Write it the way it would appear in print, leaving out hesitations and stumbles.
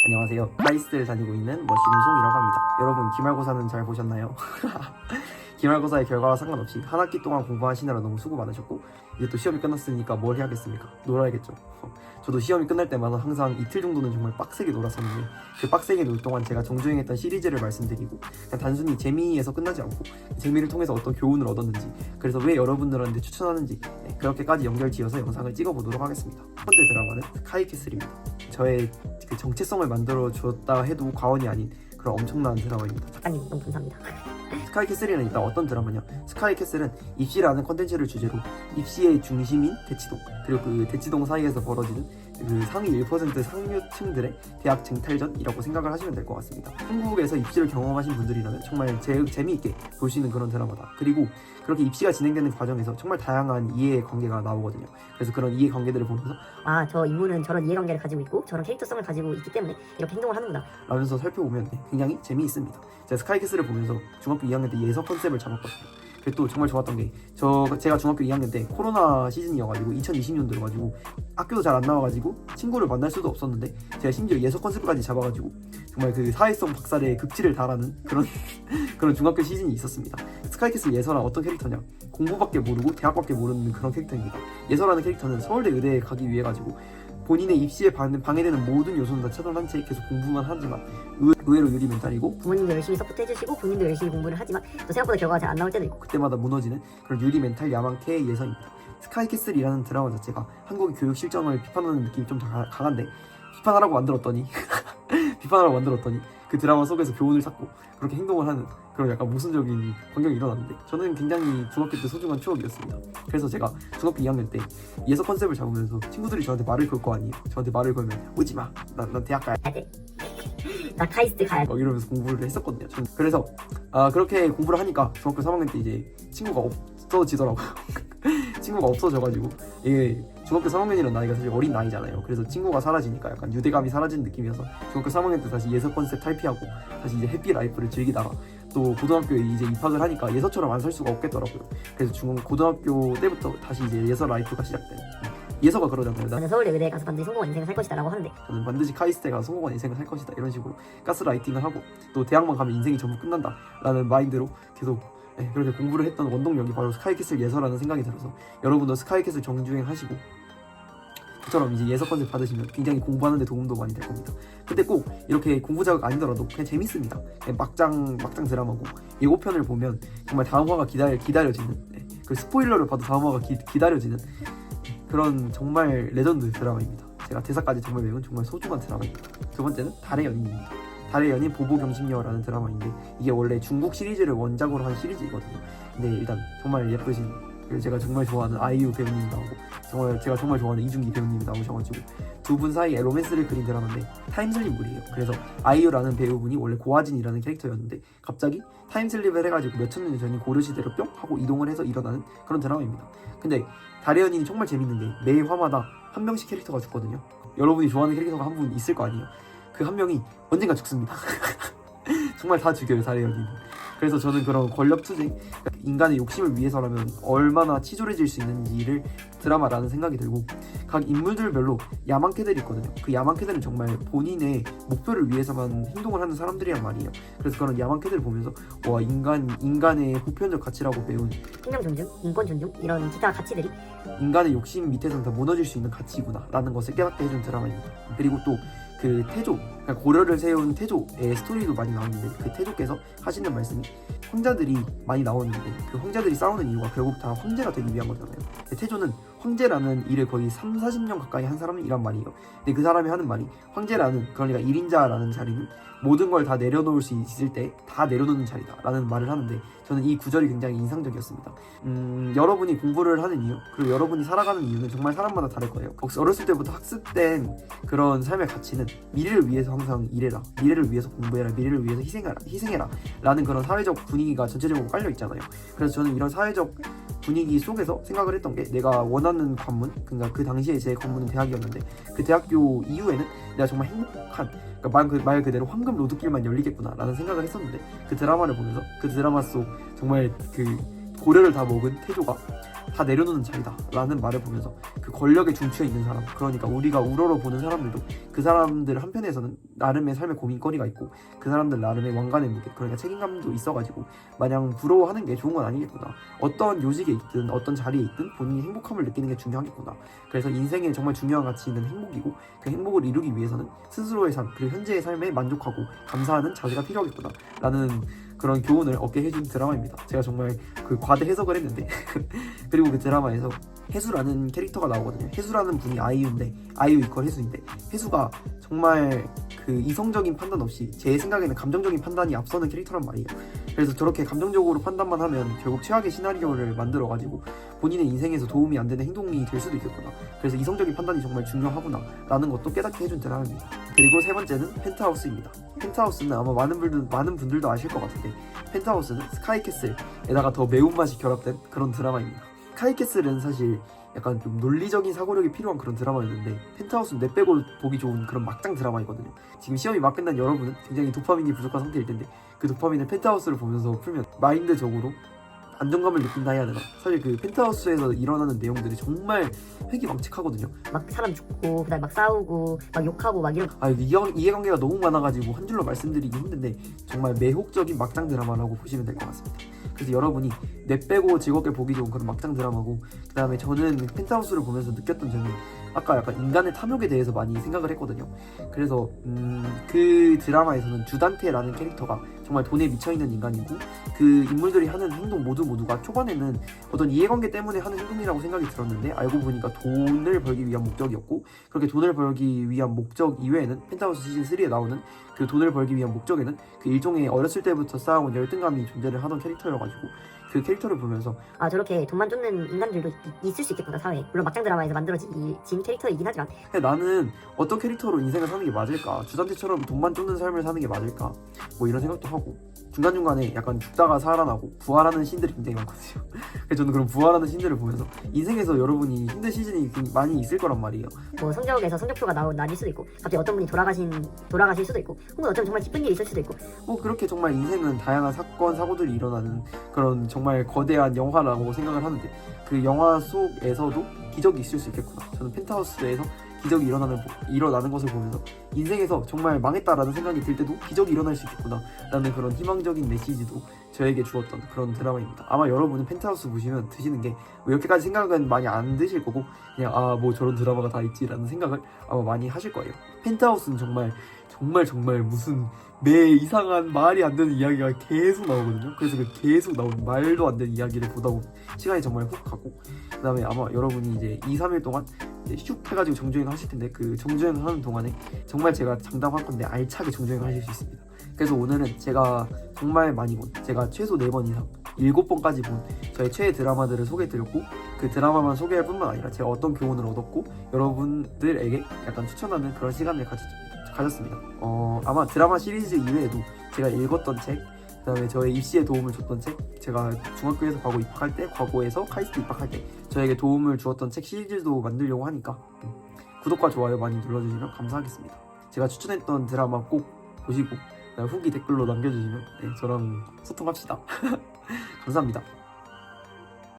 안녕하세요. 카이스트를 다니고 있는 머시룸송이라고 합니다. 여러분 기말고사는 잘 보셨나요? 기말고사의 결과와 상관없이 한 학기 동안 공부하시느라 너무 수고 많으셨고 이제 또 시험이 끝났으니까 뭘 해야겠습니까? 놀아야겠죠. 저도 시험이 끝날 때마다 항상 이틀 정도는 정말 빡세게 놀았었는데 그 빡세게 놀 동안 제가 정주행했던 시리즈를 말씀드리고 그냥 단순히 재미에서 끝나지 않고 재미를 통해서 어떤 교훈을 얻었는지 그래서 왜 여러분들한테 추천하는지 그렇게까지 연결지어서 영상을 찍어보도록 하겠습니다. 첫 번째 드라마는 스카이캐슬입니다. 저의 그 정체성을 만들어 줬다 해도 과언이 아닌 그런 엄청난 드라마입니다. 작가님 너무 감사합니다. 스카이캐슬은 일단 어떤 드라마냐? 스카이캐슬은 입시라는 컨텐츠를 주제로 입시의 중심인 대치동 그리고 그 대치동 사이에서 벌어지는 그 상위 1% 상류층들의 대학 쟁탈전이라고 생각을 하시면 될 것 같습니다. 한국에서 입시를 경험하신 분들이라면 정말 재미있게 볼 수 있는 그런 드라마다. 그리고 그렇게 입시가 진행되는 과정에서 정말 다양한 이해 관계가 나오거든요. 그래서 그런 이해 관계들을 보면서 저 인물은 저런 이해관계를 가지고 있고 저런 캐릭터성을 가지고 있기 때문에 이렇게 행동을 하는구나 라면서 살펴보면 굉장히 재미있습니다. 제가 스카이캐슬을 보면서 중학교 2학년 때 예서 컨셉을 잡았거든요. 그리고 또 정말 좋았던 게 제가 중학교 2학년 때 코로나 시즌이어가지고 2020년도여가지고 학교도 잘 안 나와가지고 친구를 만날 수도 없었는데 제가 심지어 예서 컨셉까지 잡아가지고 정말 그 사회성 박살의 극치를 달하는 그런 중학교 시즌이 있었습니다. 스카이캐슬 예서는 어떤 캐릭터냐? 공부밖에 모르고 대학밖에 모르는 그런 캐릭터입니다. 예서라는 캐릭터는 서울대 의대에 가기 위해 가지고 본인의 입시에 방해되는 모든 요소는 다 차단한 채 계속 공부만 하지만 의외로 유리 멘탈이고 부모님도 열심히 서포트 해주시고 본인도 열심히 공부를 하지만 또 생각보다 결과가 잘 안 나올 때도 있고 그때마다 무너지는 그런 유리 멘탈 야망캐의 예서입니다. 스카이캐슬이라는 드라마 자체가 한국의 교육 실정을 비판하는 느낌이 좀 강한데 비판하라고 만들었더니 그 드라마 속에서 교훈을 찾고 그렇게 행동을 하는 그런 약간 모순적인 광경이 일어났는데 저는 굉장히 중학교 때 소중한 추억이었습니다. 그래서 제가 중학교 2학년 때 예서 컨셉을 잡으면서 친구들이 저한테 말을 걸 거 아니에요. 저한테 말을 걸면 오지마 난 대학 가야 돼. 나 카이스트 가야 돼 이러면서 공부를 했었거든요. 저는 그래서 그렇게 공부를 하니까 중학교 3학년 때 이제 친구가 없어지더라고요. 친구가 없어져가지고 이게 중학교 3학년이라는 나이가 사실 어린 나이잖아요. 그래서 친구가 사라지니까 약간 유대감이 사라진 느낌이어서 중학교 3학년 때 다시 예서 컨셉 탈피하고 다시 이제 해피 라이프를 즐기다가 또 고등학교에 이제 입학을 하니까 예서처럼 안 살 수가 없겠더라고요. 그래서 고등학교 때부터 다시 이제 예서 라이프가 시작된 예서가 그러잖아요. 나는 서울대 의대에 가서 반드시 성공한 인생을 살 것이다 라고 하는데 저는 반드시 카이스트에 가서 성공한 인생을 살 것이다 이런 식으로 가스라이팅을 하고 또 대학만 가면 인생이 전부 끝난다 라는 마인드로 계속 그렇게 공부를 했던 원동력이 바로 스카이캐슬 예서라는 생각이 들어서 여러분도 스카이캐슬 정주행 하시고 저처럼 이제 예서 컨셉 받으시면 굉장히 공부하는 데 도움도 많이 될 겁니다. 근데 꼭 이렇게 공부 자극 아니더라도 그냥 재밌습니다. 그냥 막장 드라마고 예고편을 보면 정말 다음 화가 기다려지는 그 스포일러를 봐도 다음 화가 기다려지는 그런 정말 레전드 드라마입니다. 제가 대사까지 정말 외운 정말 소중한 드라마입니다. 두 번째는 달의 연인입니다. 달의 연인 보보경심녀라는 드라마인데 이게 원래 중국 시리즈를 원작으로 한 시리즈이거든요. 근데 일단 정말 예쁘신 제가 정말 좋아하는 아이유 배우님 나오고 제가 정말 좋아하는 이중기 배우님이 나오셔가지고 두 분 사이에 로맨스를 그린 드라마인데 타임슬립물이에요. 그래서 아이유라는 배우분이 원래 고아진이라는 캐릭터였는데 갑자기 타임슬립을 해가지고 몇천 년 전인 고려시대로 뿅 하고 이동을 해서 일어나는 그런 드라마입니다. 근데 달의 연인이 정말 재밌는 게 매 화마다 한 명씩 캐릭터가 죽거든요. 여러분이 좋아하는 캐릭터가 한 분 있을 거 아니에요. 그 한 명이 언젠가 죽습니다. 정말 다 죽여요, 달의 연인. 그래서 저는 그런 권력투쟁, 인간의 욕심을 위해서라면 얼마나 치졸해질 수 있는지를 드라마라는 생각이 들고 각 인물들별로 야망캐들이 있거든요. 그 야망캐들은 정말 본인의 목표를 위해서만 행동을 하는 사람들이란 말이에요. 그래서 그런 야망캐들을 보면서 와 인간의 보편적 가치라고 배운 생명 존중, 인권 존중 이런 기타 가치들이 인간의 욕심 밑에서는 다 무너질 수 있는 가치구나 라는 것을 깨닫게 해준 드라마입니다. 그리고 또 그 태조, 그러니까 고려를 세운 태조의 스토리도 많이 나오는데 그 태조께서 하시는 말씀이 황자들이 많이 나오는데 그 황자들이 싸우는 이유가 결국 다 황제가 되기 위한 거잖아요. 태조는 황제라는 일을 거의 30-40년 가까이 한 사람이란 말이에요. 근데 그 사람이 하는 말이 황제라는 그러니까 1인자라는 자리는 모든 걸 다 내려놓을 수 있을 때 다 내려놓는 자리다 라는 말을 하는데 저는 이 구절이 굉장히 인상적이었습니다. 여러분이 공부를 하는 이유 그리고 여러분이 살아가는 이유는 정말 사람마다 다를 거예요. 어렸을 때부터 학습된 그런 삶의 가치는 미래를 위해서 항상 일해라, 미래를 위해서 공부해라, 미래를 위해서 희생해라 라는 그런 사회적 분위기가 전체적으로 깔려 있잖아요. 그래서 저는 이런 사회적 분위기 속에서 생각을 했던 게 내가 원하는 관문, 그러니까 그 당시에 제 관문은 대학이었는데 그 대학교 이후에는 내가 정말 행복한 그러니까 말 그대로 황금 로드길만 열리겠구나 라는 생각을 했었는데 그 드라마를 보면서 그 드라마 속 정말 그 고려를 다 먹은 태조가 다 내려놓는 자리다 라는 말을 보면서 그 권력에 중추에 있는 사람, 그러니까 우리가 우러러 보는 사람들도 그 사람들 한편에서는 나름의 삶의 고민거리가 있고 그 사람들 나름의 왕관의 무게, 그러니까 책임감도 있어가지고 마냥 부러워하는 게 좋은 건 아니겠구나, 어떤 요직에 있든 어떤 자리에 있든 본인이 행복함을 느끼는 게 중요하겠구나. 그래서 인생에 정말 중요한 가치 있는 행복이고 그 행복을 이루기 위해서는 스스로의 삶 그리고 현재의 삶에 만족하고 감사하는 자세가 필요하겠구나 라는 그런 교훈을 얻게 해준 드라마입니다. 제가 정말 그 과대 해석을 했는데 그리고 그 드라마에서 해수라는 캐릭터가 나오거든요. 해수라는 분이 아이유인데 아이유 이퀄 해수인데, 해수가 정말 그 이성적인 판단 없이 제 생각에는 감정적인 판단이 앞서는 캐릭터란 말이에요. 그래서 저렇게 감정적으로 판단만 하면 결국 최악의 시나리오를 만들어가지고 본인의 인생에서 도움이 안 되는 행동이 될 수도 있겠구나. 그래서 이성적인 판단이 정말 중요하구나 라는 것도 깨닫게 해준 드라마입니다. 그리고 세 번째는 펜트하우스입니다. 펜트하우스는 아마 많은 분들도 아실 것 같은데, 펜트하우스는 스카이캐슬에다가 더 매운맛이 결합된 그런 드라마입니다. 스카이캐슬은 사실 약간 좀 논리적인 사고력이 필요한 그런 드라마였는데, 펜트하우스는 내 빼고 보기 좋은 그런 막장 드라마이거든요. 지금 시험이 막 끝난 여러분은 굉장히 도파민이 부족한 상태일 텐데, 그 도파민을 펜트하우스를 보면서 풀면 마인드적으로 안정감을 느낀다 해야 되나? 사실 그 펜트하우스에서 일어나는 내용들이 정말 회기망측하거든요. 막 사람 죽고 그다음에 막 싸우고 막 욕하고 막 이런. 이해관계가 너무 많아가지고 한 줄로 말씀드리기 힘든데 정말 매혹적인 막장 드라마라고 보시면 될 것 같습니다. 그래서 여러분이 내 빼고 즐겁게 보기 좋은 그런 막장 드라마고, 그 다음에 저는 펜트하우스를 보면서 느꼈던 점이 아까 약간 인간의 탐욕에 대해서 많이 생각을 했거든요. 그래서 그 드라마에서는 주단테라는 캐릭터가 정말 돈에 미쳐있는 인간이고, 그 인물들이 하는 행동 모두가 초반에는 어떤 이해관계 때문에 하는 행동이라고 생각이 들었는데 알고 보니까 돈을 벌기 위한 목적이었고, 그렇게 돈을 벌기 위한 목적 이외에는 펜트하우스 시즌 3에 나오는 그 돈을 벌기 위한 목적에는 그 일종의 어렸을 때부터 쌓아온 열등감이 존재를 하던 캐릭터여가지고 그 캐릭터를 보면서 아, 저렇게 돈만 쫓는 인간들도 있을 수 있겠구나 사회에. 물론 막장 드라마에서 만들어진 캐릭터이긴 하지만 근데 나는 어떤 캐릭터로 인생을 사는 게 맞을까? 주단태처럼 돈만 쫓는 삶을 사는 게 맞을까? 뭐 이런 생각도 하고, 중간중간에 약간 죽다가 살아나고 부활하는 신들이 굉장히 많거든요. 그래서 저는 그런 부활하는 신들을 보면서 인생에서 여러분이 힘든 시즌이 많이 있을 거란 말이에요. 뭐 성적에서 성적표가 나뉠 수도 있고, 갑자기 어떤 분이 돌아가실 수도 있고, 혹은 어쩌면 정말 기쁜 일이 있을 수도 있고. 뭐 그렇게 정말 인생은 다양한 사건 사고들이 일어나는 그런 정말 거대한 영화라고 생각을 하는데, 그 영화 속에서도 기적이 있을 수 있겠구나. 저는 펜트하우스에서 기적이 일어나는 것을 보면서 인생에서 정말 망했다라는 생각이 들 때도 기적이 일어날 수 있겠구나 라는 그런 희망적인 메시지도 저에게 주었던 그런 드라마입니다. 아마 여러분은 펜트하우스 보시면 드시는 게 뭐 이렇게까지 생각은 많이 안 드실 거고, 그냥 뭐 저런 드라마가 다 있지라는 생각을 아마 많이 하실 거예요. 펜트하우스는 정말 무슨 매 이상한 말이 안 되는 이야기가 계속 나오거든요. 그래서 그 계속 나온 말도 안 되는 이야기를 보다 보면 시간이 정말 훅 가고, 그 다음에 아마 여러분이 이제 2-3일 동안 이제 슉 해가지고 정주행을 하실 텐데, 그 정주행을 하는 동안에 정말 제가 장담할 건데 알차게 정주행을 하실 수 있습니다. 그래서 오늘은 제가 정말 많이 본, 제가 최소 4번 이상 7번까지 본 저의 최애 드라마들을 소개해드렸고, 그 드라마만 소개할 뿐만 아니라 제가 어떤 교훈을 얻었고 여러분들에게 약간 추천하는 그런 시간을 가졌습니다. 아마 드라마 시리즈 이외에도 제가 읽었던 책, 그 다음에 저의 입시에 도움을 줬던 책, 제가 중학교에서 과거 입학할 때, 과거에서 카이스트 입학할 때 저에게 도움을 주었던 책 시리즈도 만들려고 하니까 구독과 좋아요 많이 눌러주시면 감사하겠습니다. 제가 추천했던 드라마 꼭 보시고 후기 댓글로 남겨주시면 저랑 소통합시다. 감사합니다.